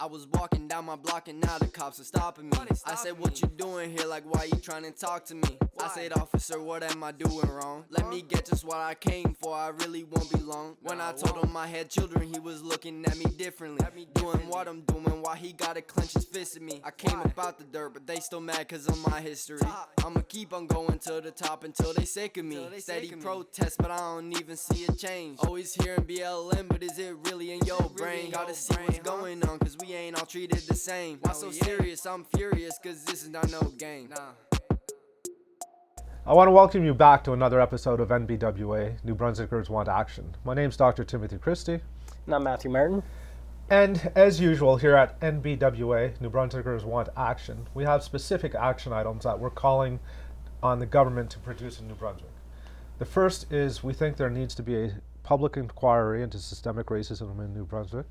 I was walking down my block and now the cops are stopping me. I said, what you doing here? Like, why you trying to talk to me? I said, officer, what am I doing wrong? Let me get just what I came for, I really won't be long. When I told him I had children, he was looking at me differently. Doing what I'm doing, why he gotta clench his fist at me. I came about the dirt, but they still mad cause of my history. I'ma keep on going to the top until they sick of me. Steady protest, but I don't even see a change. Always hearing BLM, but is it really in your brain? Gotta see what's going on, cause we ain't all treated the same. Why so serious? I'm furious, cause this is not no game. I want to welcome you back to another episode of NBWA, New Brunswickers Want Action. My name's Dr. Timothy Christie. And I'm Matthew Martin. And as usual, here at NBWA, New Brunswickers Want Action, we have specific action items that we're calling on the government to produce in New Brunswick. The first is we think there needs to be a public inquiry into systemic racism in New Brunswick.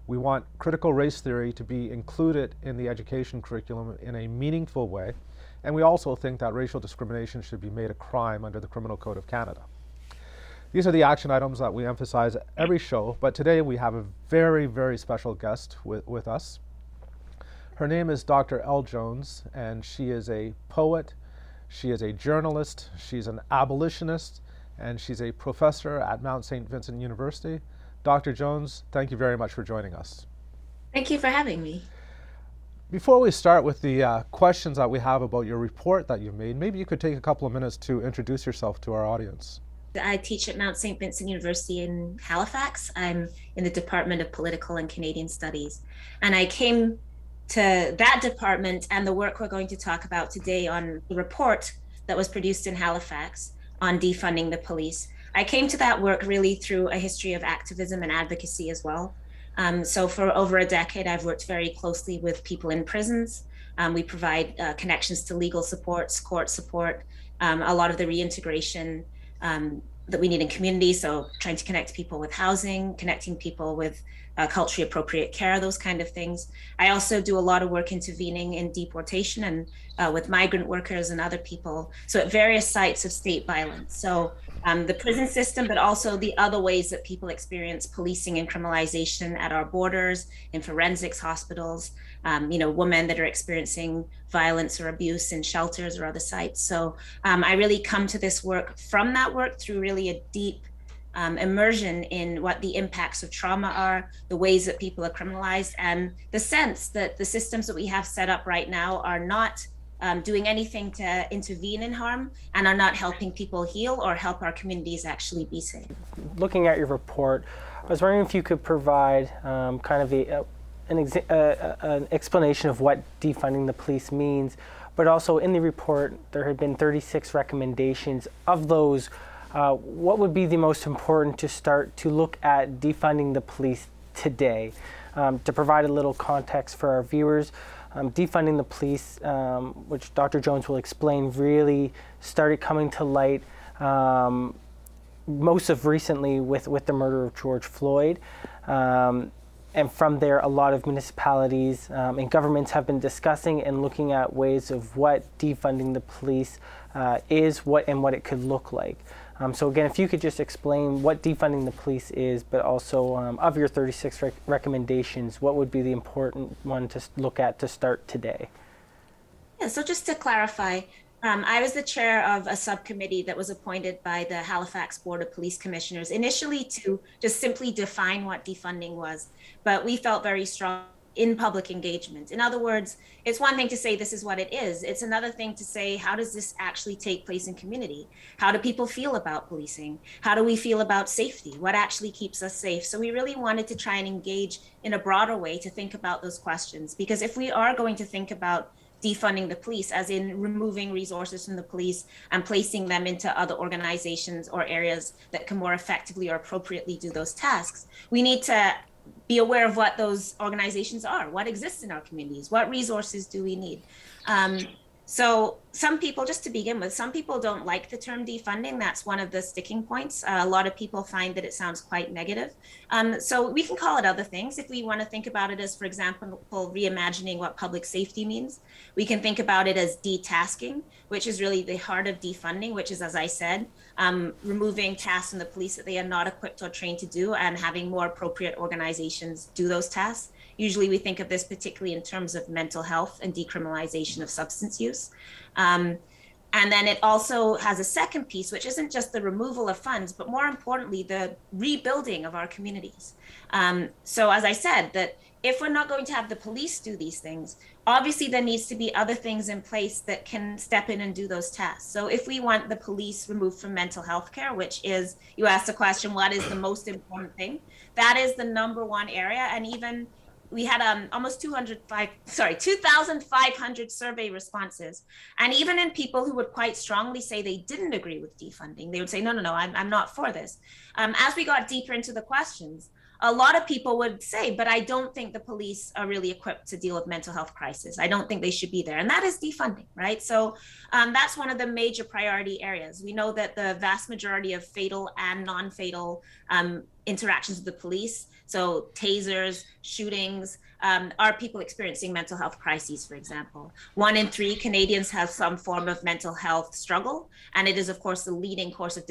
We want critical race theory to be included in the education curriculum in a meaningful way. And we also think that racial discrimination should be made a crime under the Criminal Code of Canada. These are the action items that we emphasize every show, but today we have a very, very special guest with us. Her name is Dr. Elle Jones, and she is a poet, she is a journalist, she's an abolitionist, and she's a professor at Mount St. Vincent University. Dr. Jones, thank you very much for joining us. Thank you for having me. Before we start with the questions that we have about your report that you've made, maybe you could take a couple of minutes to introduce yourself to our audience. I teach at Mount St. Vincent University in Halifax. I'm in the Department of Political and Canadian Studies. And I came to that department and the work we're going to talk about today on the report that was produced in Halifax on defunding the police. I came to that work really through a history of activism and advocacy as well. So for over a decade, I've worked very closely with people in prisons. We provide connections to legal supports, court support, a lot of the reintegration that we need in communities. So trying to connect people with housing, connecting people with culturally appropriate care, those kind of things. I also do a lot of work intervening in deportation and with migrant workers and other people. So at various sites of state violence. So the prison system, but also the other ways that people experience policing and criminalization at our borders, in forensics hospitals, women that are experiencing violence or abuse in shelters or other sites. So I really come to this work from that work through really a deep immersion in what the impacts of trauma are, the ways that people are criminalized, and the sense that the systems that we have set up right now are not doing anything to intervene in harm and are not helping people heal or help our communities actually be safe. Looking at your report, I was wondering if you could provide kind of an explanation of what defunding the police means, but also in the report, there had been 36 recommendations. Of those, what would be the most important to start to look at defunding the police today? To provide a little context for our viewers, defunding the police, which Dr. Jones will explain, really started coming to light most of recently with the murder of George Floyd. And from there, a lot of municipalities and governments have been discussing and looking at ways of what defunding the police is, what it could look like. So again, if you could just explain what defunding the police is, but also of your 36 recommendations, what would be the important one to look at to start today? Yeah, so just to clarify, I was the chair of a subcommittee that was appointed by the Halifax Board of Police Commissioners, initially to just simply define what defunding was, but we felt very strong in public engagement. In other words, it's one thing to say this is what it is. It's another thing to say, how does this actually take place in community? How do people feel about policing? How do we feel about safety? What actually keeps us safe? So we really wanted to try and engage in a broader way to think about those questions, because if we are going to think about defunding the police, as in removing resources from the police and placing them into other organizations or areas that can more effectively or appropriately do those tasks, we need to be aware of what those organizations are, what exists in our communities, what resources do we need. So some people, just to begin with, some people don't like the term defunding. That's one of the sticking points. A lot of people find that it sounds quite negative. So we can call it other things. If we want to think about it as, for example, reimagining what public safety means, we can think about it as detasking, which is really the heart of defunding, which is, as I said, removing tasks from the police that they are not equipped or trained to do and having more appropriate organizations do those tasks. Usually we think of this particularly in terms of mental health and decriminalization of substance use. And then it also has a second piece, which isn't just the removal of funds, but more importantly, the rebuilding of our communities. So as I said, that if we're not going to have the police do these things, obviously there needs to be other things in place that can step in and do those tasks. So if we want the police removed from mental health care, which is, you asked the question, what is the most important thing? That is the number one area. And even we had almost 2,500 survey responses. And even in people who would quite strongly say they didn't agree with defunding, they would say, no, I'm not for this. As we got deeper into the questions, a lot of people would say, but I don't think the police are really equipped to deal with mental health crisis. I don't think they should be there. And that is defunding, right? So that's one of the major priority areas. We know that the vast majority of fatal and non-fatal interactions with the police, so tasers, shootings, are people experiencing mental health crises, for example. 1 in 3 Canadians have some form of mental health struggle, and it is, of course, the leading cause of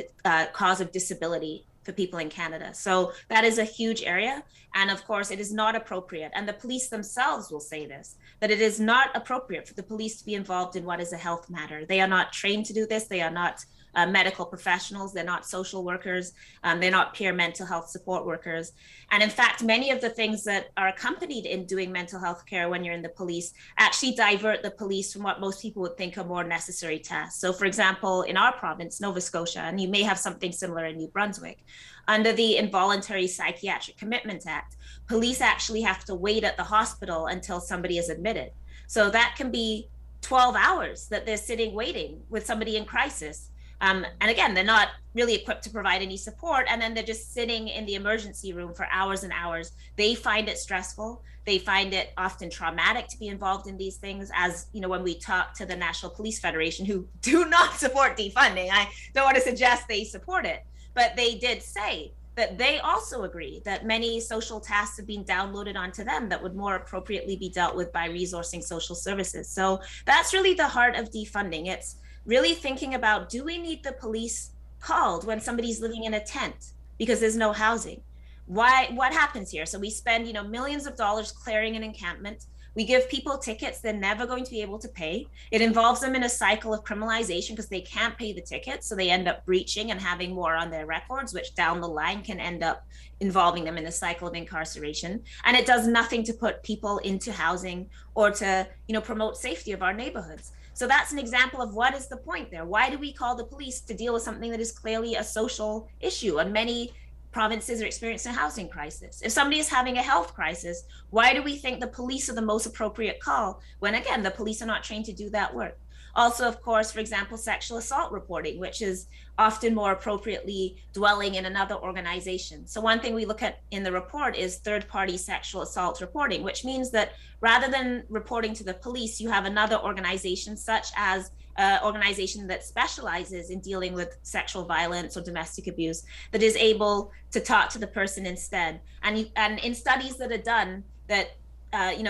disability for people in Canada. So that is a huge area. And of course, it is not appropriate. And the police themselves will say this, that it is not appropriate for the police to be involved in what is a health matter. They are not trained to do this. They are not medical professionals. They're not social workers. They're not peer mental health support workers. And in fact, many of the things that are accompanied in doing mental health care when you're in the police actually divert the police from what most people would think are more necessary tasks. So for example, in our province, Nova Scotia, and you may have something similar in New Brunswick, under the Involuntary Psychiatric Commitment Act, police actually have to wait at the hospital until somebody is admitted. So that can be 12 hours that they're sitting waiting with somebody in crisis. And again, they're not really equipped to provide any support. And then they're just sitting in the emergency room for hours and hours. They find it stressful. They find it often traumatic to be involved in these things. As you know, when we talk to the National Police Federation, who do not support defunding, I don't want to suggest they support it, but they did say that they also agree that many social tasks have been downloaded onto them that would more appropriately be dealt with by resourcing social services. So that's really the heart of defunding. It's really thinking about, do we need the police called when somebody's living in a tent because there's no housing? What happens here? So we spend, millions of dollars clearing an encampment. We give people tickets they're never going to be able to pay. It involves them in a cycle of criminalization because they can't pay the tickets. So they end up breaching and having more on their records, which down the line can end up involving them in a cycle of incarceration. And it does nothing to put people into housing or to, promote safety of our neighborhoods. So that's an example of what is the point there. Why do we call the police to deal with something that is clearly a social issue? And many provinces are experiencing a housing crisis. If somebody is having a health crisis, why do we think the police are the most appropriate call when, again, the police are not trained to do that work? Also, of course, for example, sexual assault reporting, which is often more appropriately dwelling in another organization. So one thing we look at in the report is third-party sexual assault reporting, which means that rather than reporting to the police, you have another organization, such as an organization that specializes in dealing with sexual violence or domestic abuse, that is able to talk to the person instead. And in studies that are done that,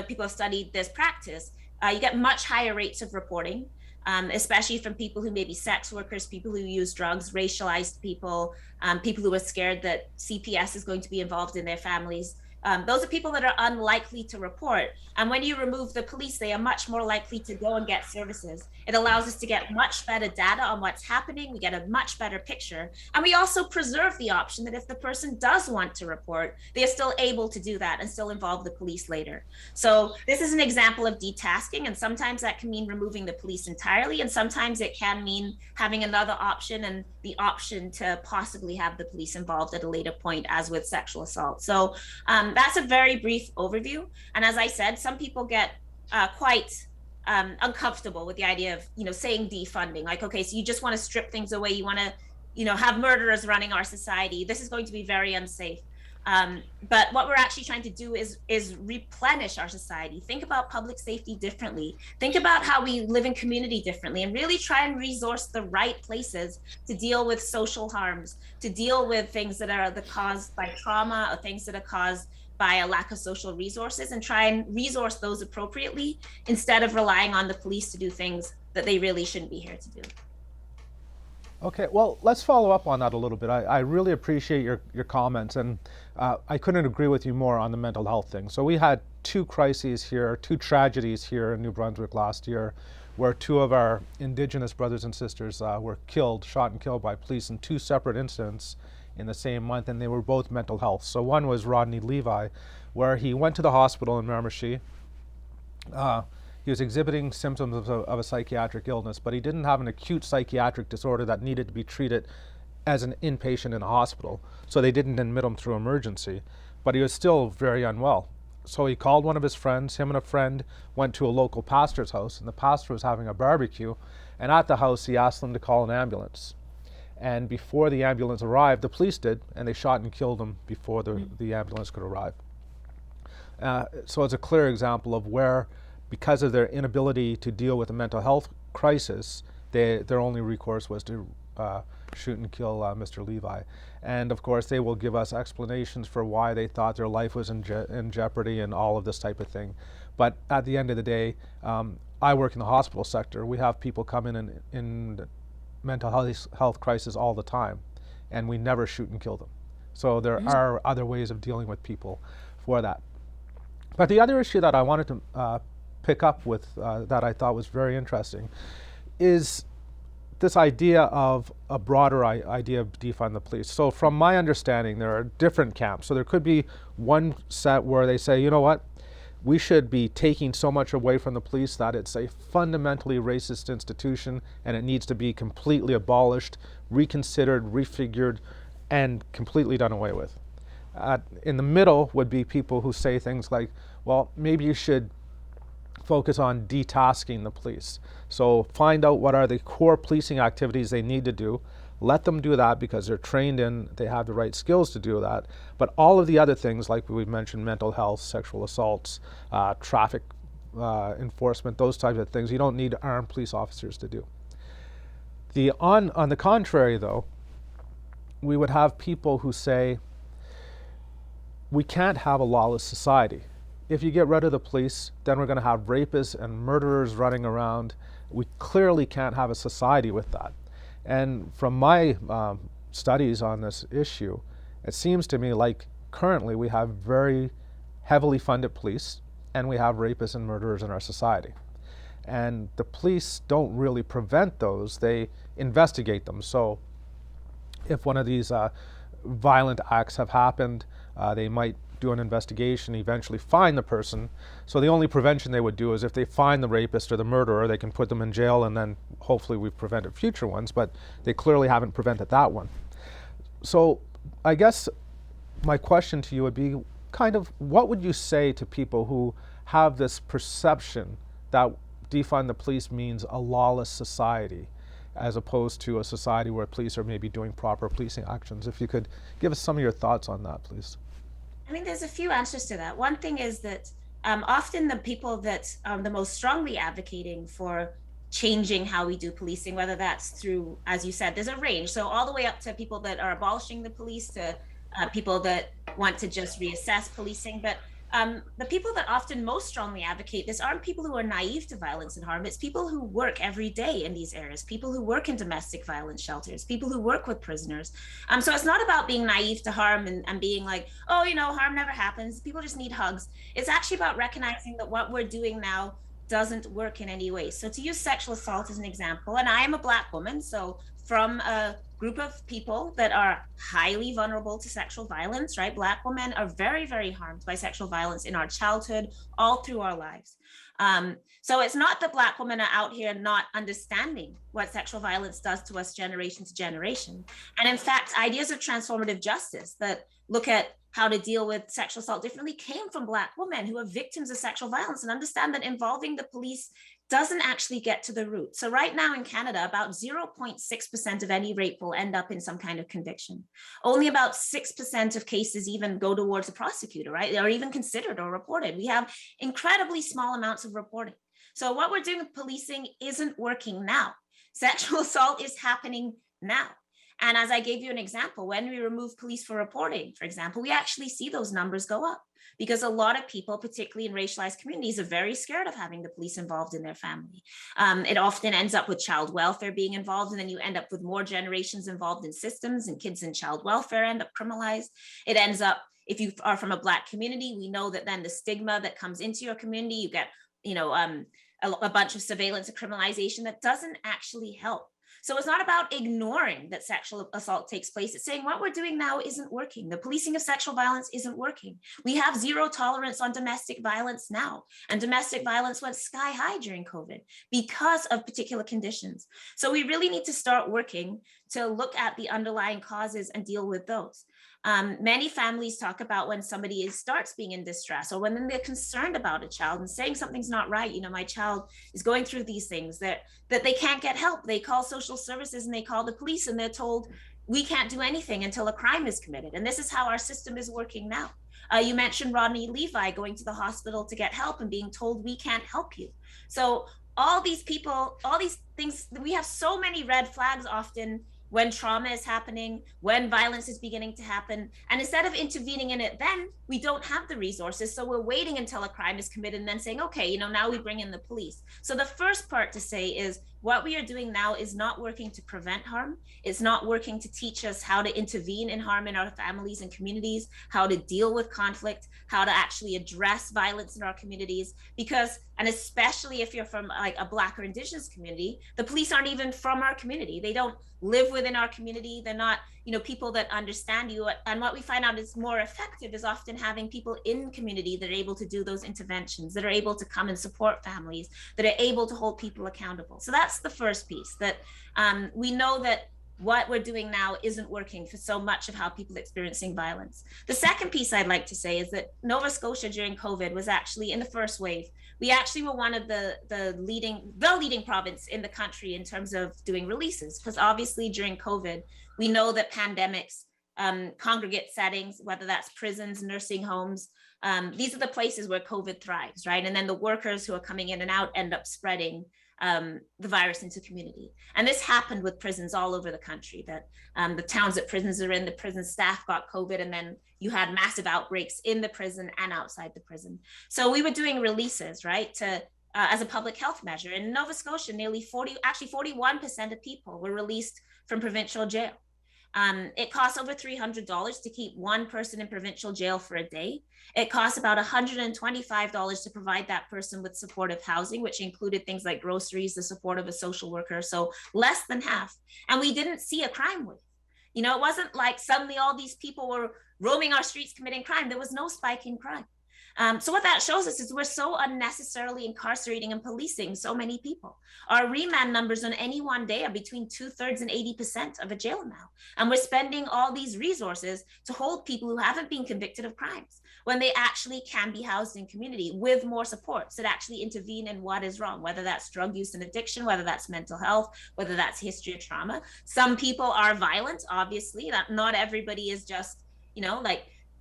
people have studied this practice, you get much higher rates of reporting. Especially from people who may be sex workers, people who use drugs, racialized people, people who are scared that CPS is going to be involved in their families. Those are people that are unlikely to report. And when you remove the police, they are much more likely to go and get services. It allows us to get much better data on what's happening. We get a much better picture. And we also preserve the option that if the person does want to report, they are still able to do that and still involve the police later. So this is an example of detasking. And sometimes that can mean removing the police entirely. And sometimes it can mean having another option and the option to possibly have the police involved at a later point, as with sexual assault. So that's a very brief overview. And as I said, some people get quite uncomfortable with the idea of, saying defunding, like, okay, so you just want to strip things away. You want to, have murderers running our society. This is going to be very unsafe. But what we're actually trying to do is replenish our society. Think about public safety differently. Think about how we live in community differently, and really try and resource the right places to deal with social harms, to deal with things that are caused by trauma or things that are caused by a lack of social resources, and try and resource those appropriately instead of relying on the police to do things that they really shouldn't be here to do. Okay, well, let's follow up on that a little bit. I really appreciate your comments, and I couldn't agree with you more on the mental health thing. So we had two crises here, two tragedies here in New Brunswick last year, where two of our Indigenous brothers and sisters were killed, shot and killed by police in two separate incidents in the same month, and they were both mental health. So one was Rodney Levi, where he went to the hospital in Miramichi. He was exhibiting symptoms of a psychiatric illness, but he didn't have an acute psychiatric disorder that needed to be treated as an inpatient in a hospital. So they didn't admit him through emergency, but he was still very unwell. So he called one of his friends. Him and a friend went to a local pastor's house, and the pastor was having a barbecue. And at the house, he asked them to call an ambulance. And before the ambulance arrived, the police did, and they shot and killed him before the ambulance could arrive. So it's a clear example of where, because of their inability to deal with a mental health crisis, their only recourse was to shoot and kill Mr. Levi. And of course, they will give us explanations for why they thought their life was in jeopardy and all of this type of thing. But at the end of the day, I work in the hospital sector. We have people come in mental health crisis all the time, and we never shoot and kill them. So there are other ways of dealing with people for that. But the other issue that I wanted to pick up with that I thought was very interesting is this idea of a broader idea of defund the police. So from my understanding, there are different camps. So there could be one set where they say, you know what, we should be taking so much away from the police that it's a fundamentally racist institution and it needs to be completely abolished, reconsidered, refigured, and completely done away with. In the middle would be people who say things like, well, maybe you should focus on detasking the police. So find out what are the core policing activities they need to do. Let them do that because they're trained in, they have the right skills to do that. But all of the other things, like we mentioned, mental health, sexual assaults, traffic enforcement, those types of things, you don't need armed police officers to do. On the contrary, though, we would have people who say, we can't have a lawless society. If you get rid of the police, then we're going to have rapists and murderers running around. We clearly can't have a society with that. And from my studies on this issue, it seems to me like currently we have very heavily funded police and we have rapists and murderers in our society. And the police don't really prevent those, they investigate them. So if one of these violent acts have happened, they might do an investigation, eventually find the person. So the only prevention they would do is if they find the rapist or the murderer, they can put them in jail, and then hopefully we've prevented future ones, but they clearly haven't prevented that one. So I guess my question to you would be kind of, what would you say to people who have this perception that defund the police means a lawless society, as opposed to a society where police are maybe doing proper policing actions? If you could give us some of your thoughts on that, please. I mean, there's a few answers to that. One thing is that often the people that are the most strongly advocating for changing how we do policing, whether that's through, as you said, there's a range. So all the way up to people that are abolishing the police, to people that want to just reassess policing. But the people that often most strongly advocate this aren't people who are naive to violence and harm. It's people who work every day in these areas, people who work in domestic violence shelters, people who work with prisoners. So it's not about being naive to harm and being like, oh, you know, harm never happens. People just need hugs. It's actually about recognizing that what we're doing now doesn't work in any way. So to use sexual assault as an example, and I am a Black woman, so from a group of people that are highly vulnerable to sexual violence, right? Black women are very, very harmed by sexual violence in our childhood, all through our lives. So it's not that Black women are out here not understanding what sexual violence does to us generation to generation. And in fact, ideas of transformative justice that look at how to deal with sexual assault differently came from Black women who are victims of sexual violence and understand that involving the police doesn't actually get to the root. So right now in Canada, about 0.6% of any rape will end up in some kind of conviction. Only about 6% of cases even go towards a prosecutor, right? Or even considered or reported. We have incredibly small amounts of reporting. So what we're doing with policing isn't working now. Sexual assault is happening now. And as I gave you an example, when we remove police for reporting, for example, we actually see those numbers go up because a lot of people, particularly in racialized communities, are very scared of having the police involved in their family. It often ends up with child welfare being involved, and then you end up with more generations involved in systems, and kids in child welfare end up criminalized. It ends up, if you are from a Black community, we know that then the stigma that comes into your community, you get, a bunch of surveillance and criminalization that doesn't actually help. So it's not about ignoring that sexual assault takes place. It's saying what we're doing now isn't working. The policing of sexual violence isn't working. We have zero tolerance on domestic violence now. And domestic violence went sky high during COVID because of particular conditions. So we really need to start working to look at the underlying causes and deal with those. Many families talk about when somebody starts being in distress, or when they're concerned about a child and saying something's not right. My child is going through these things that they can't get help. They call social services and they call the police, and they're told we can't do anything until a crime is committed. And this is how our system is working now. You mentioned Rodney Levi going to the hospital to get help and being told we can't help you. So all these people, all these things, we have so many red flags often when trauma is happening, when violence is beginning to happen. And instead of intervening in it then, we don't have the resources. So we're waiting until a crime is committed and then saying, okay, now we bring in the police. So the first part to say is what we are doing now is not working to prevent harm. It's not working to teach us how to intervene in harm in our families and communities, how to deal with conflict, how to actually address violence in our communities. Because, and especially if you're from like a Black or Indigenous community, the police aren't even from our community. They don't live within our community. They're not, people that understand you. And what we find out is more effective is often having people in community that are able to do those interventions, that are able to come and support families, that are able to hold people accountable. So that's the first piece, that we know that what we're doing now isn't working for so much of how people are experiencing violence. The second piece I'd like to say is that Nova Scotia during COVID was actually in the first wave. We actually were one of the leading province in the country in terms of doing releases, because obviously during COVID, we know that pandemics, congregate settings, whether that's prisons, nursing homes, these are the places where COVID thrives, right? And then the workers who are coming in and out end up spreading the virus into community. And this happened with prisons all over the country, that the towns that prisons are in, the prison staff got COVID, and then you had massive outbreaks in the prison and outside the prison. So we were doing releases, right, to as a public health measure. In Nova Scotia, 41% of people were released from provincial jail. It costs over $300 to keep one person in provincial jail for a day. It costs about $125 to provide that person with supportive housing, which included things like groceries, the support of a social worker, so less than half. And we didn't see a crime wave. It wasn't like suddenly all these people were roaming our streets committing crime. There was no spike in crime. So what that shows us is we're so unnecessarily incarcerating and policing so many people. Our remand numbers on any one day are between 2/3 and 80% of a jail now. And we're spending all these resources to hold people who haven't been convicted of crimes when they actually can be housed in community with more supports that actually intervene in what is wrong, whether that's drug use and addiction, whether that's mental health, whether that's history of trauma. Some people are violent, obviously, not everybody is just,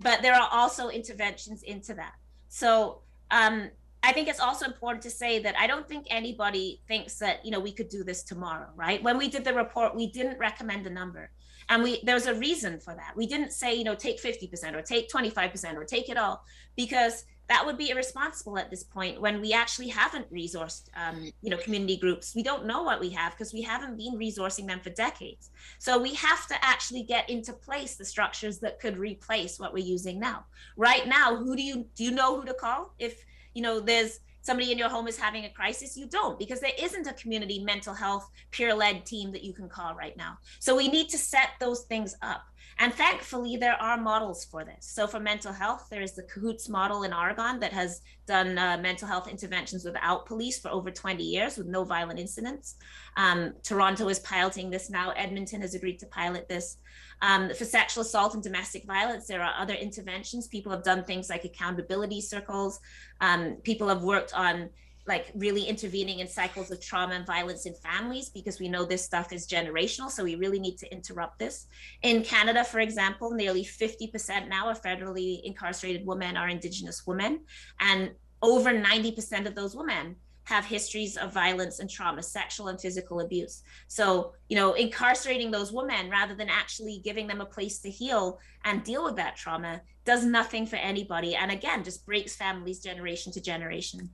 but there are also interventions into that. So I think it's also important to say that I don't think anybody thinks that, we could do this tomorrow, right? When we did the report, we didn't recommend a number. And there's a reason for that. We didn't say, take 50% or take 25% or take it all, because that would be irresponsible at this point when we actually haven't resourced, community groups. We don't know what we have because we haven't been resourcing them for decades. So we have to actually get into place the structures that could replace what we're using now. Right now, do you know who to call? If, there's somebody in your home is having a crisis, you don't, because there isn't a community mental health peer-led team that you can call right now. So we need to set those things up. And thankfully, there are models for this. So for mental health, there is the CAHOOTS model in Oregon that has done mental health interventions without police for over 20 years with no violent incidents. Toronto is piloting this now. Edmonton has agreed to pilot this. For sexual assault and domestic violence, there are other interventions. People have done things like accountability circles. People have worked on like really intervening in cycles of trauma and violence in families, because we know this stuff is generational. So we really need to interrupt this. In Canada, for example, nearly 50% now of federally incarcerated women are Indigenous women. And over 90% of those women have histories of violence and trauma, sexual and physical abuse. So, you know, incarcerating those women rather than actually giving them a place to heal and deal with that trauma does nothing for anybody. And again, just breaks families generation to generation.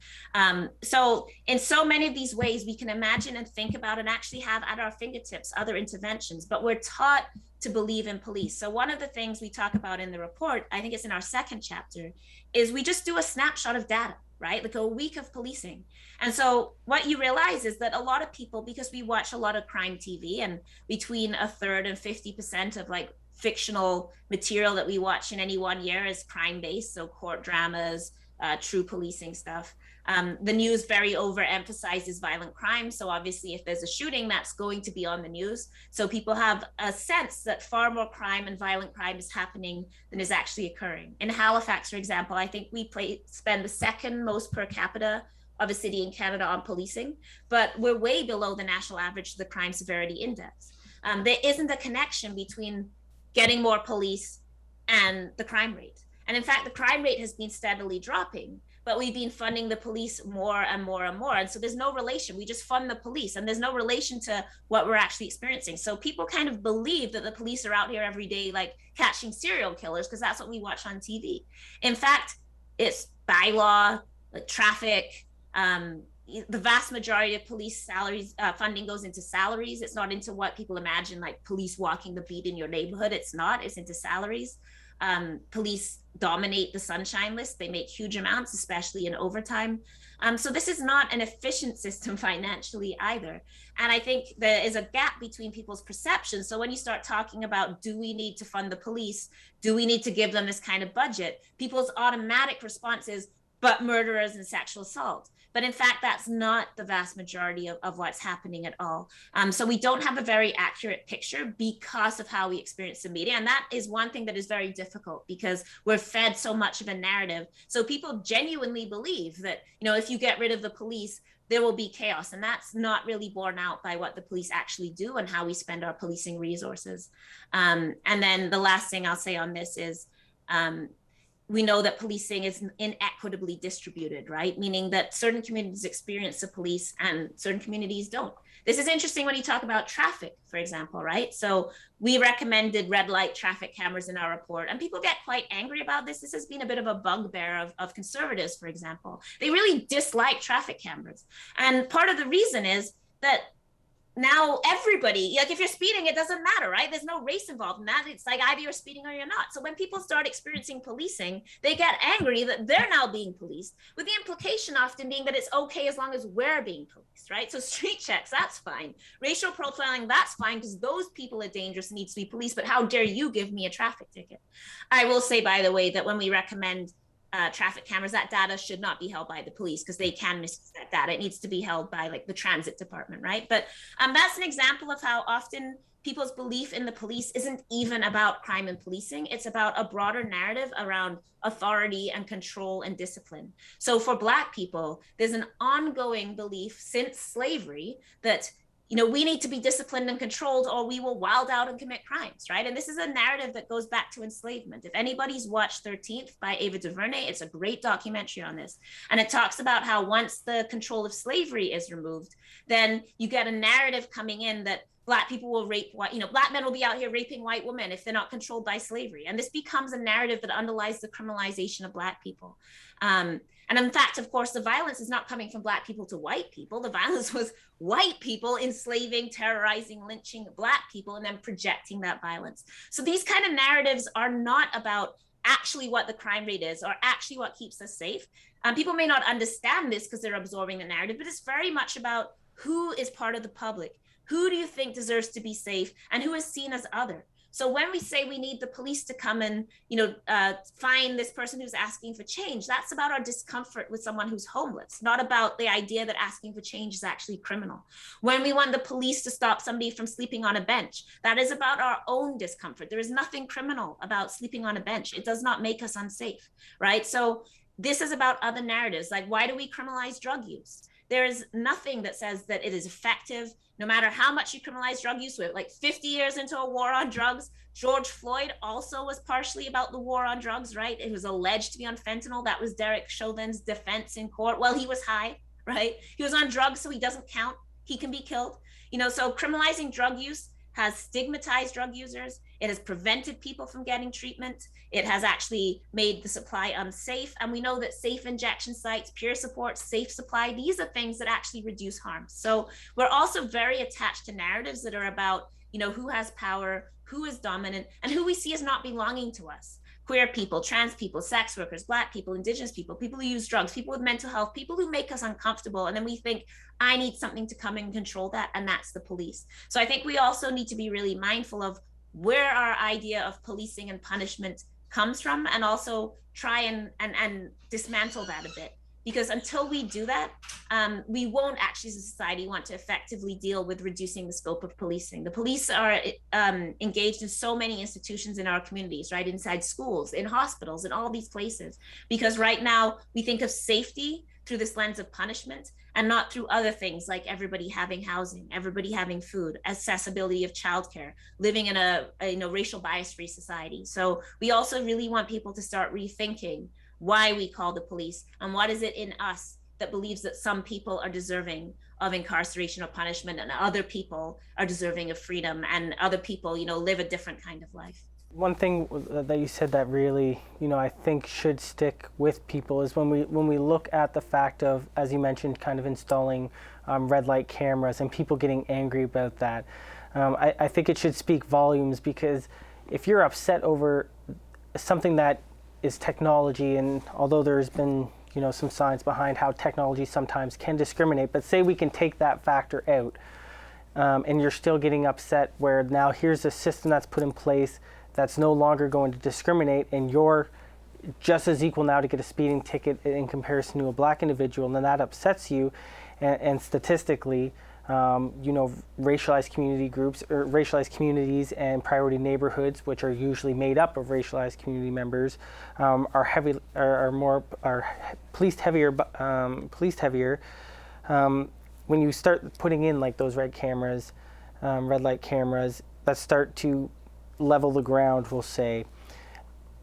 So in so many of these ways, we can imagine and think about and actually have at our fingertips other interventions, but we're taught to believe in police. So one of the things we talk about in the report, I think it's in our second chapter, is we just do a snapshot of data, right? Like a week of policing. And so what you realize is that a lot of people, because we watch a lot of crime TV, and between a third and 50% of like fictional material that we watch in any one year is crime-based, so court dramas, true policing stuff. The news very overemphasizes violent crime. So obviously if there's a shooting, that's going to be on the news. So people have a sense that far more crime and violent crime is happening than is actually occurring. In Halifax, for example, I think we spend the second most per capita of a city in Canada on policing, but we're way below the national average of the crime severity index. There isn't a connection between getting more police and the crime rate. And in fact, the crime rate has been steadily dropping, but we've been funding the police more and more and more. And so there's no relation. We just fund the police and there's no relation to what we're actually experiencing. So people kind of believe that the police are out here every day, like catching serial killers, because that's what we watch on TV. In fact, it's bylaw, like traffic. The vast majority of police salaries, funding goes into salaries. It's not into what people imagine, like police walking the beat in your neighborhood. It's not, it's into salaries. Police dominate the sunshine list. They make huge amounts, especially in overtime. So this is not an efficient system financially either. And I think there is a gap between people's perceptions. So when you start talking about, do we need to fund the police? Do we need to give them this kind of budget? People's automatic response is, but murderers and sexual assault. But in fact, that's not the vast majority of what's happening at all. So we don't have a very accurate picture because of how we experience the media. And that is one thing that is very difficult because we're fed so much of a narrative. So people genuinely believe that, you know, if you get rid of the police, there will be chaos. And that's not really borne out by what the police actually do and how we spend our policing resources. And then the last thing I'll say on this is, we know that policing is inequitably distributed, right? Meaning that certain communities experience the police and certain communities don't. This is interesting when you talk about traffic, for example, right? So we recommended red light traffic cameras in our report, and people get quite angry about this. This has been a bit of a bugbear of conservatives, for example. They really dislike traffic cameras. And part of the reason is that now everybody, like if you're speeding, it doesn't matter, right? There's no race involved in that. It's like either you're speeding or you're not. So when people start experiencing policing, they get angry that they're now being policed, with the implication often being that it's okay as long as we're being policed, right? So street checks, that's fine. Racial profiling, that's fine because those people are dangerous and need to be policed, but how dare you give me a traffic ticket? I will say, by the way, that when we recommend traffic cameras, that data should not be held by the police because they can misuse that data. It needs to be held by like the transit department, right? But that's an example of how often people's belief in the police isn't even about crime and policing. It's about a broader narrative around authority and control and discipline. So for Black people, there's an ongoing belief since slavery that, you know, we need to be disciplined and controlled or we will wild out and commit crimes, right? And this is a narrative that goes back to enslavement. If anybody's watched 13th by Ava DuVernay, it's a great documentary on this. And it talks about how once the control of slavery is removed, then you get a narrative coming in that Black people will rape white, you know, Black men will be out here raping white women if they're not controlled by slavery. And this becomes a narrative that underlies the criminalization of Black people. And in fact, of course, the violence is not coming from Black people to white people. The violence was white people enslaving, terrorizing, lynching Black people, and then projecting that violence. So these kind of narratives are not about actually what the crime rate is or actually what keeps us safe. People may not understand this because they're absorbing the narrative, but it's very much about who is part of the public. Who do you think deserves to be safe and who is seen as other? So when we say we need the police to come and, you know, find this person who's asking for change, that's about our discomfort with someone who's homeless, not about the idea that asking for change is actually criminal. When we want the police to stop somebody from sleeping on a bench, that is about our own discomfort. There is nothing criminal about sleeping on a bench. It does not make us unsafe, right? So this is about other narratives. Like, why do we criminalize drug use? There is nothing that says that it is effective, no matter how much you criminalize drug use. With like 50 years into a war on drugs, George Floyd also was partially about the war on drugs, right? It was alleged to be on fentanyl. That was Derek Chauvin's defense in court. Well, he was high, right? He was on drugs, so he doesn't count. He can be killed. So criminalizing drug use has stigmatized drug users. It has prevented people from getting treatment. It has actually made the supply unsafe. And we know that safe injection sites, peer support, safe supply, these are things that actually reduce harm. So we're also very attached to narratives that are about, who has power, who is dominant, and who we see as not belonging to us. Queer people, trans people, sex workers, Black people, Indigenous people, people who use drugs, people with mental health, people who make us uncomfortable. And then we think, I need something to come and control that, and that's the police. So I think we also need to be really mindful of where our idea of policing and punishment comes from, and also try and dismantle that a bit. Because until we do that, we won't actually, as a society, want to effectively deal with reducing the scope of policing. The police are engaged in so many institutions in our communities, right? Inside schools, in hospitals, in all these places. Because right now we think of safety through this lens of punishment, and not through other things like everybody having housing, everybody having food, accessibility of childcare, living in a racial bias-free society. So we also really want people to start rethinking why we call the police, and what is it in us that believes that some people are deserving of incarceration or punishment, and other people are deserving of freedom, and other people, live a different kind of life. One thing that you said that really, I think should stick with people is when we look at the fact of, as you mentioned, kind of installing red light cameras and people getting angry about that. I think it should speak volumes, because if you're upset over something that is technology, and although there's been some science behind how technology sometimes can discriminate, but say we can take that factor out, and you're still getting upset where now here's a system that's put in place that's no longer going to discriminate, and you're just as equal now to get a speeding ticket in comparison to a Black individual, and then that upsets you, and statistically, racialized community groups, or racialized communities and priority neighborhoods, which are usually made up of racialized community members, are policed heavier. When you start putting in like those red light cameras that start to level the ground, we'll say,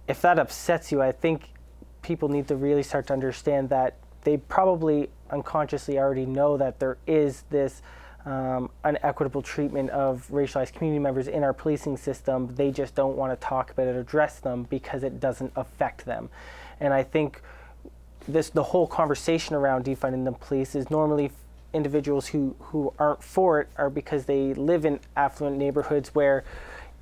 if that upsets you, I think people need to really start to understand that they probably unconsciously already know that there is this unequitable treatment of racialized community members in our policing system. They just don't want to talk about it, address them, because it doesn't affect them. And I think the whole conversation around defunding the police is normally individuals who aren't for it are because they live in affluent neighborhoods where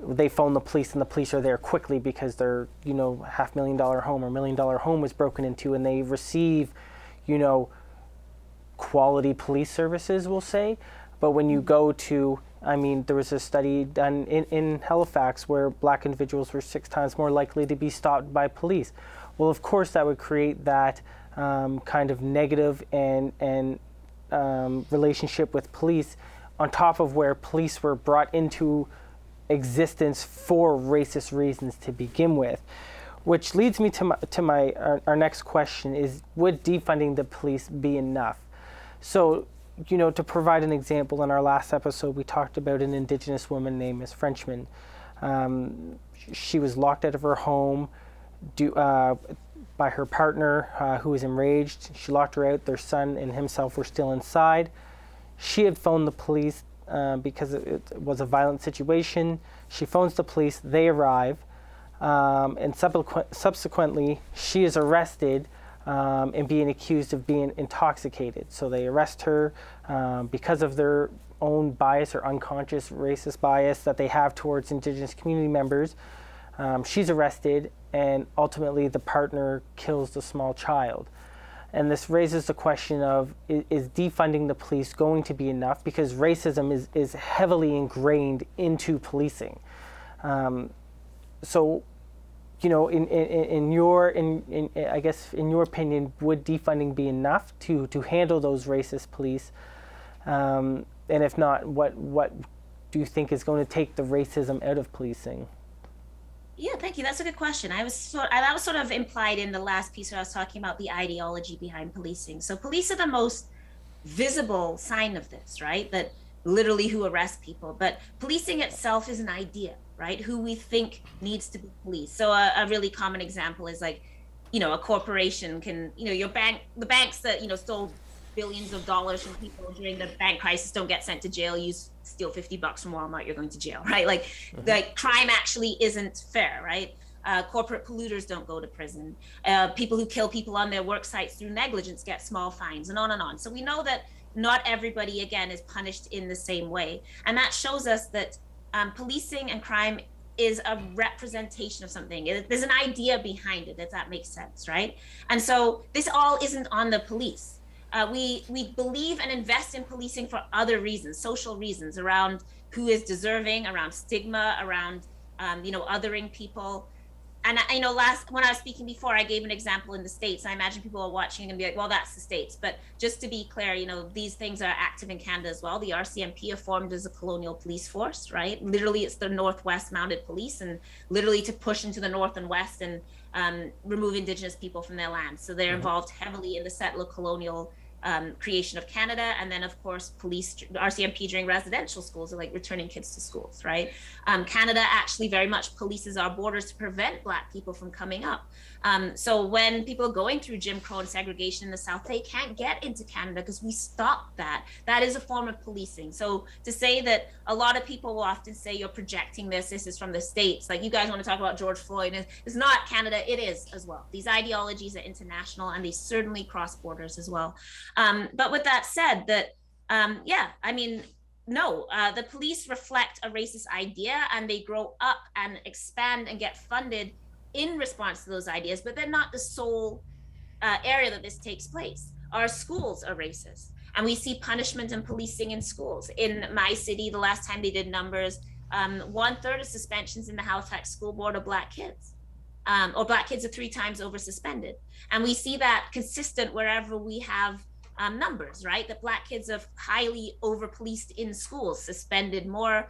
they phone the police and the police are there quickly because their $500,000 home or $1 million home was broken into, and they receive quality police services, we'll say. But when you go to, there was a study done in Halifax where Black individuals were 6 times more likely to be stopped by police. Well, of course, that would create that kind of negative and relationship with police, on top of where police were brought into existence for racist reasons to begin with. Which leads me to our next question is, would defunding the police be enough? So, to provide an example, in our last episode, we talked about an Indigenous woman named Miss Frenchman. She was locked out of her home by her partner, who was enraged. She locked her out. Their son and himself were still inside. She had phoned the police because it was a violent situation. She phones the police. They arrive. And subsequently, she is arrested and being accused of being intoxicated. So they arrest her because of their own bias or unconscious racist bias that they have towards Indigenous community members. She's arrested, and ultimately the partner kills the small child. And this raises the question of, is defunding the police going to be enough? Because racism is heavily ingrained into policing. So, in your opinion, would defunding be enough to handle those racist police? And if not, what do you think is going to take the racism out of policing? Yeah, thank you. That's a good question. That was sort of implied in the last piece where I was talking about the ideology behind policing. So police are the most visible sign of this, right? That literally who arrest people. But policing itself is an idea, right? Who we think needs to be policed. So a really common example is like, a corporation can, the banks that, stole billions of dollars from people during the bank crisis don't get sent to jail. You steal $50 from Walmart, you're going to jail, right? Like crime actually isn't fair, right? Corporate polluters don't go to prison. People who kill people on their work sites through negligence get small fines, and on and on. So we know that not everybody, again, is punished in the same way. And that shows us that policing and crime is a representation of something. There's an idea behind it, if that makes sense, right? And so this all isn't on the police. We believe and invest in policing for other reasons, social reasons, around who is deserving, around stigma, around othering people. And I know when I was speaking before, I gave an example in the States. I imagine people are watching and be like, well, that's the States. But just to be clear, these things are active in Canada as well. The RCMP are formed as a colonial police force, right? Literally, it's the Northwest Mounted Police, and literally to push into the North and West and remove Indigenous people from their land. So they're involved heavily in the settler colonial creation of Canada, and then of course RCMP during residential schools are like returning kids to schools, right? Canada actually very much polices our borders to prevent Black people from coming up. So when people are going through Jim Crow and segregation in the South, they can't get into Canada because we stopped that. That is a form of policing. So to say that, a lot of people will often say you're projecting this is from the States, like you guys want to talk about George Floyd, and it's not Canada, it is as well. These ideologies are international, and they certainly cross borders as well. But with that said, the police reflect a racist idea, and they grow up and expand and get funded in response to those ideas, but they're not the sole area that this takes place. Our schools are racist, and we see punishment and policing in schools. In my city, the last time they did numbers, 1/3 of suspensions in the Halifax School Board are Black kids. Or Black kids are 3 times over suspended. And we see that consistent wherever we have numbers, right? That Black kids are highly over policed in schools, suspended more.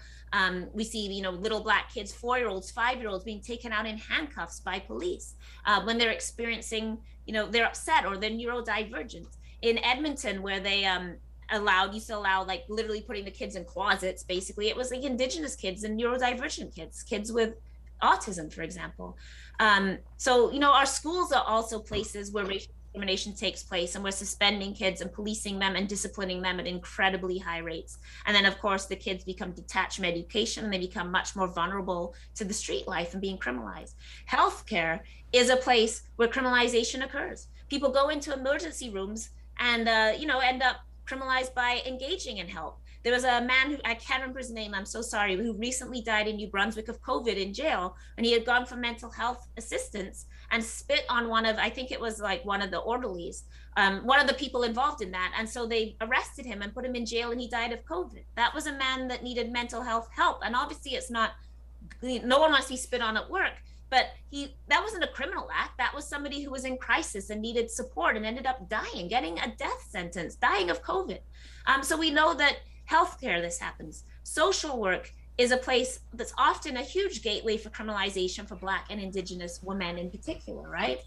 We see, little Black kids, 4-year-olds, 5-year-olds being taken out in handcuffs by police when they're experiencing, they're upset or they're neurodivergent. In Edmonton, where they used to allow like literally putting the kids in closets, basically, it was like Indigenous kids and neurodivergent kids with autism, for example. So, our schools are also places where racial discrimination takes place, and we're suspending kids and policing them and disciplining them at incredibly high rates. And then, of course, the kids become detached from education, and they become much more vulnerable to the street life and being criminalized. Healthcare is a place where criminalization occurs. People go into emergency rooms and, end up criminalized by engaging in help. There was a man who, I can't remember his name, I'm so sorry, who recently died in New Brunswick of COVID in jail, and he had gone for mental health assistance and spit on one of the orderlies, one of the people involved in that. And so they arrested him and put him in jail, and he died of COVID. That was a man that needed mental health help. And obviously no one wants to be spit on at work, but that wasn't a criminal act. That was somebody who was in crisis and needed support and ended up dying, getting a death sentence, dying of COVID. So we know that healthcare, this happens. Social work is a place that's often a huge gateway for criminalization for Black and Indigenous women in particular, right?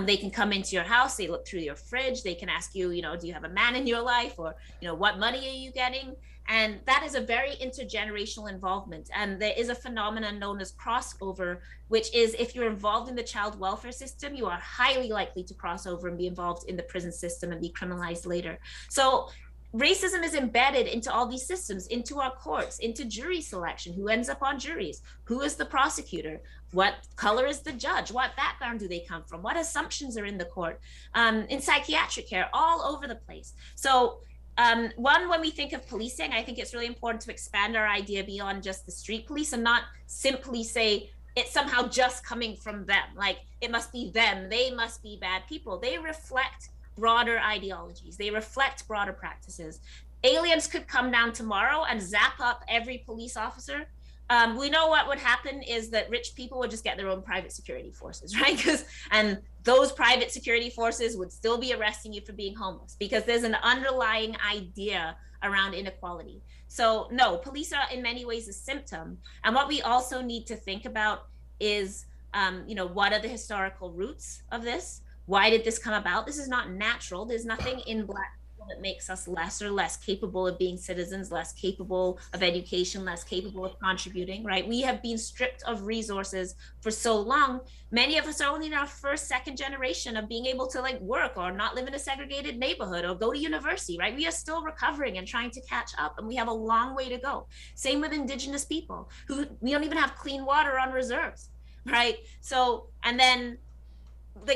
They can come into your house, they look through your fridge, they can ask you, do you have a man in your life, or, what money are you getting? And that is a very intergenerational involvement. And there is a phenomenon known as crossover, which is if you're involved in the child welfare system, you are highly likely to cross over and be involved in the prison system and be criminalized later. So racism is embedded into all these systems, into our courts, into jury selection, who ends up on juries, who is the prosecutor, what color is the judge, what background do they come from, what assumptions are in the court, in psychiatric care, all over the place. So when we think of policing, I think it's really important to expand our idea beyond just the street police and not simply say it's somehow just coming from them, like it must be them, they must be bad people. They reflect broader ideologies. They reflect broader practices. Aliens could come down tomorrow and zap up every police officer. We know what would happen is that rich people would just get their own private security forces, right? And those private security forces would still be arresting you for being homeless because there's an underlying idea around inequality. So no, police are in many ways a symptom. And what we also need to think about is, what are the historical roots of this? Why did this come about? This is not natural. There's nothing in Black people that makes us less or less capable of being citizens, less capable of education, less capable of contributing, right? We have been stripped of resources for so long. Many of us are only in our first, second generation of being able to work or not live in a segregated neighborhood or go to university, right? We are still recovering and trying to catch up, and we have a long way to go. Same with Indigenous people, who we don't even have clean water on reserves, right? So, and then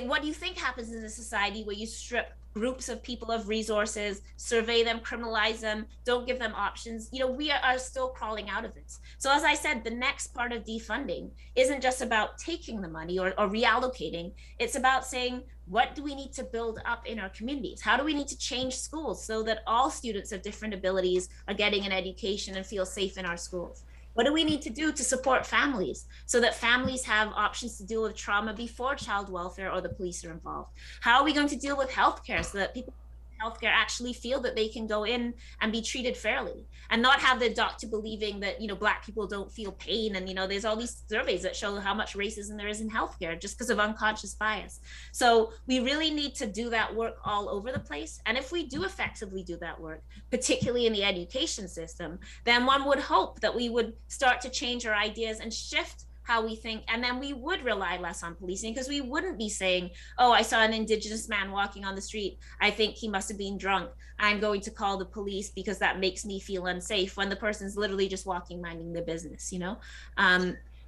what do you think happens in a society where you strip groups of people of resources, survey them, criminalize them, don't give them options? We are still crawling out of this. So as I said, the next part of defunding isn't just about taking the money or reallocating. It's about saying, what do we need to build up in our communities? How do we need to change schools so that all students of different abilities are getting an education and feel safe in our schools? What do we need to do to support families so that families have options to deal with trauma before child welfare or the police are involved? How are we going to deal with healthcare so that people in healthcare actually feel that they can go in and be treated fairly and not have the doctor believing that, Black people don't feel pain? And, there's all these surveys that show how much racism there is in healthcare just because of unconscious bias. So we really need to do that work all over the place. And if we do effectively do that work, particularly in the education system, then one would hope that we would start to change our ideas and shift how we think, and then we would rely less on policing, because we wouldn't be saying, oh, I saw an Indigenous man walking on the street, I think he must have been drunk, I'm going to call the police because that makes me feel unsafe, when the person's literally just walking, minding their business,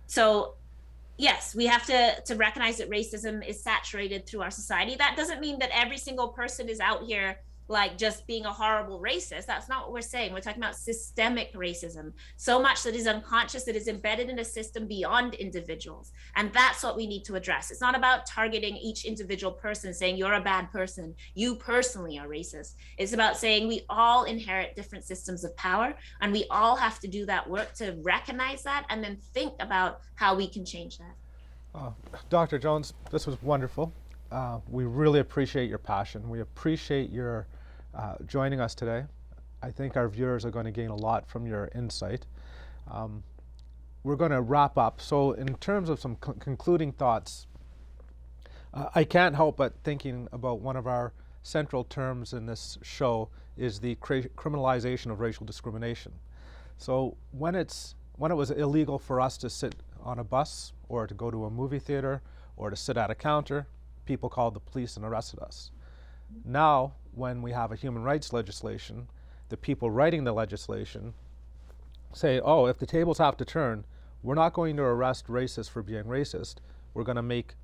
So yes, we have to recognize that racism is saturated through our society. That doesn't mean that every single person is out here just being a horrible racist. That's not what we're saying. We're talking about systemic racism, so much that is unconscious, that is embedded in a system beyond individuals. And that's what we need to address. It's not about targeting each individual person, saying you're a bad person, you personally are racist. It's about saying we all inherit different systems of power, and we all have to do that work to recognize that and then think about how we can change that. Dr. Jones, this was wonderful. We really appreciate your passion. We appreciate your joining us today. I think our viewers are going to gain a lot from your insight. We're going to wrap up. So in terms of some concluding thoughts, I can't help but thinking about one of our central terms in this show is the criminalization of racial discrimination. So when it was illegal for us to sit on a bus or to go to a movie theater or to sit at a counter, people called the police and arrested us. Now, when we have a human rights legislation, the people writing the legislation say, oh, if the tables have to turn, we're not going to arrest racists for being racist. We're going to make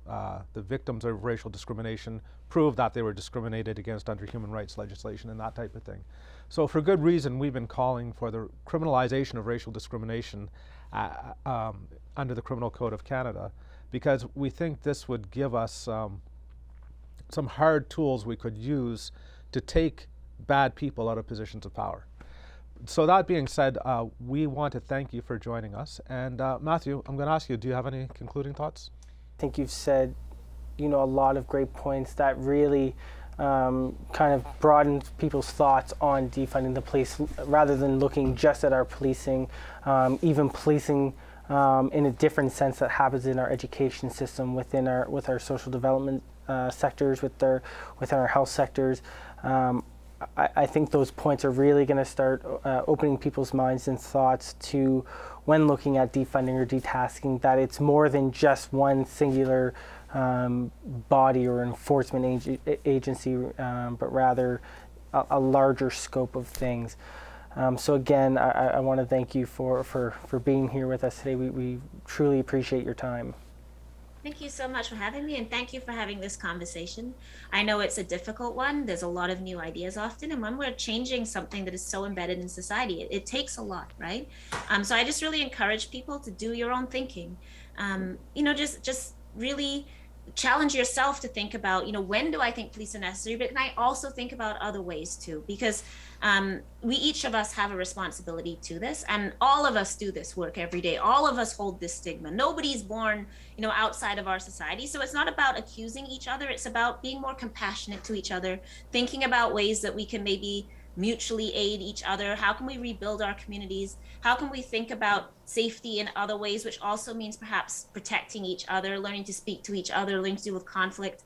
the victims of racial discrimination prove that they were discriminated against under human rights legislation and that type of thing. So for good reason, we've been calling for the criminalization of racial discrimination under the Criminal Code of Canada, because we think this would give us some hard tools we could use to take bad people out of positions of power. So that being said, we want to thank you for joining us. And Matthew, I'm going to ask you, do you have any concluding thoughts? I think you've said, a lot of great points that really kind of broadened people's thoughts on defunding the police, rather than looking just at our policing, even policing in a different sense that happens in our education system, with our social development sectors, within our health sectors. I think those points are really going to start opening people's minds and thoughts to, when looking at defunding or detasking, that it's more than just one singular body or enforcement agency, but rather a larger scope of things. So again, I want to thank you for being here with us today. We truly appreciate your time. Thank you so much for having me, and thank you for having this conversation. I know it's a difficult one. There's a lot of new ideas often, and when we're changing something that is so embedded in society, it takes a lot, right? So I just really encourage people to do your own thinking. Just really challenge yourself to think about, when do I think police are necessary, but can I also think about other ways too? Because we each of us have a responsibility to this, and all of us do this work every day. All of us hold this stigma. Nobody's born, outside of our society. So it's not about accusing each other. It's about being more compassionate to each other, thinking about ways that we can maybe mutually aid each other? How can we rebuild our communities? How can we think about safety in other ways, which also means perhaps protecting each other, learning to speak to each other, learning to deal with conflict?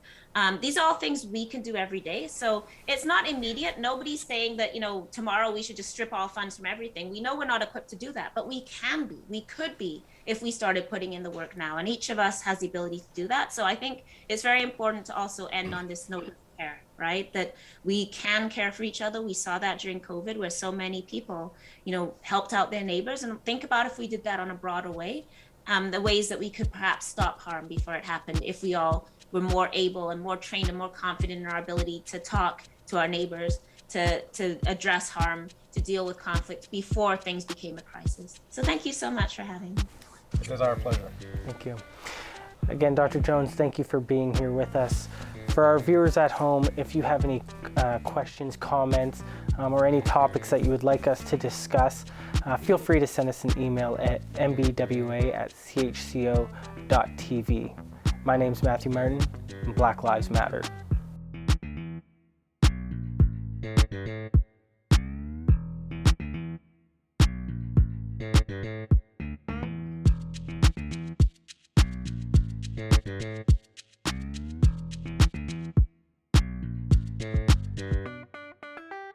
These are all things we can do every day. So it's not immediate. Nobody's saying that, tomorrow we should just strip all funds from everything. We know we're not equipped to do that, but we can be, we could be, if we started putting in the work now. And each of us has the ability to do that. So I think it's very important to also end on this note of care, right? That we can care for each other. We saw that during COVID, where so many people, helped out their neighbors. And think about if we did that on a broader way, the ways that we could perhaps stop harm before it happened, if we all were more able and more trained and more confident in our ability to talk to our neighbors, to address harm, to deal with conflict before things became a crisis. So thank you so much for having me. It is our pleasure. Thank you. Again, Dr. Jones, thank you for being here with us. For our viewers at home, if you have any questions, comments, or any topics that you would like us to discuss, feel free to send us an email at nbwa@chco.tv. My name's Matthew Martin, and Black Lives Matter.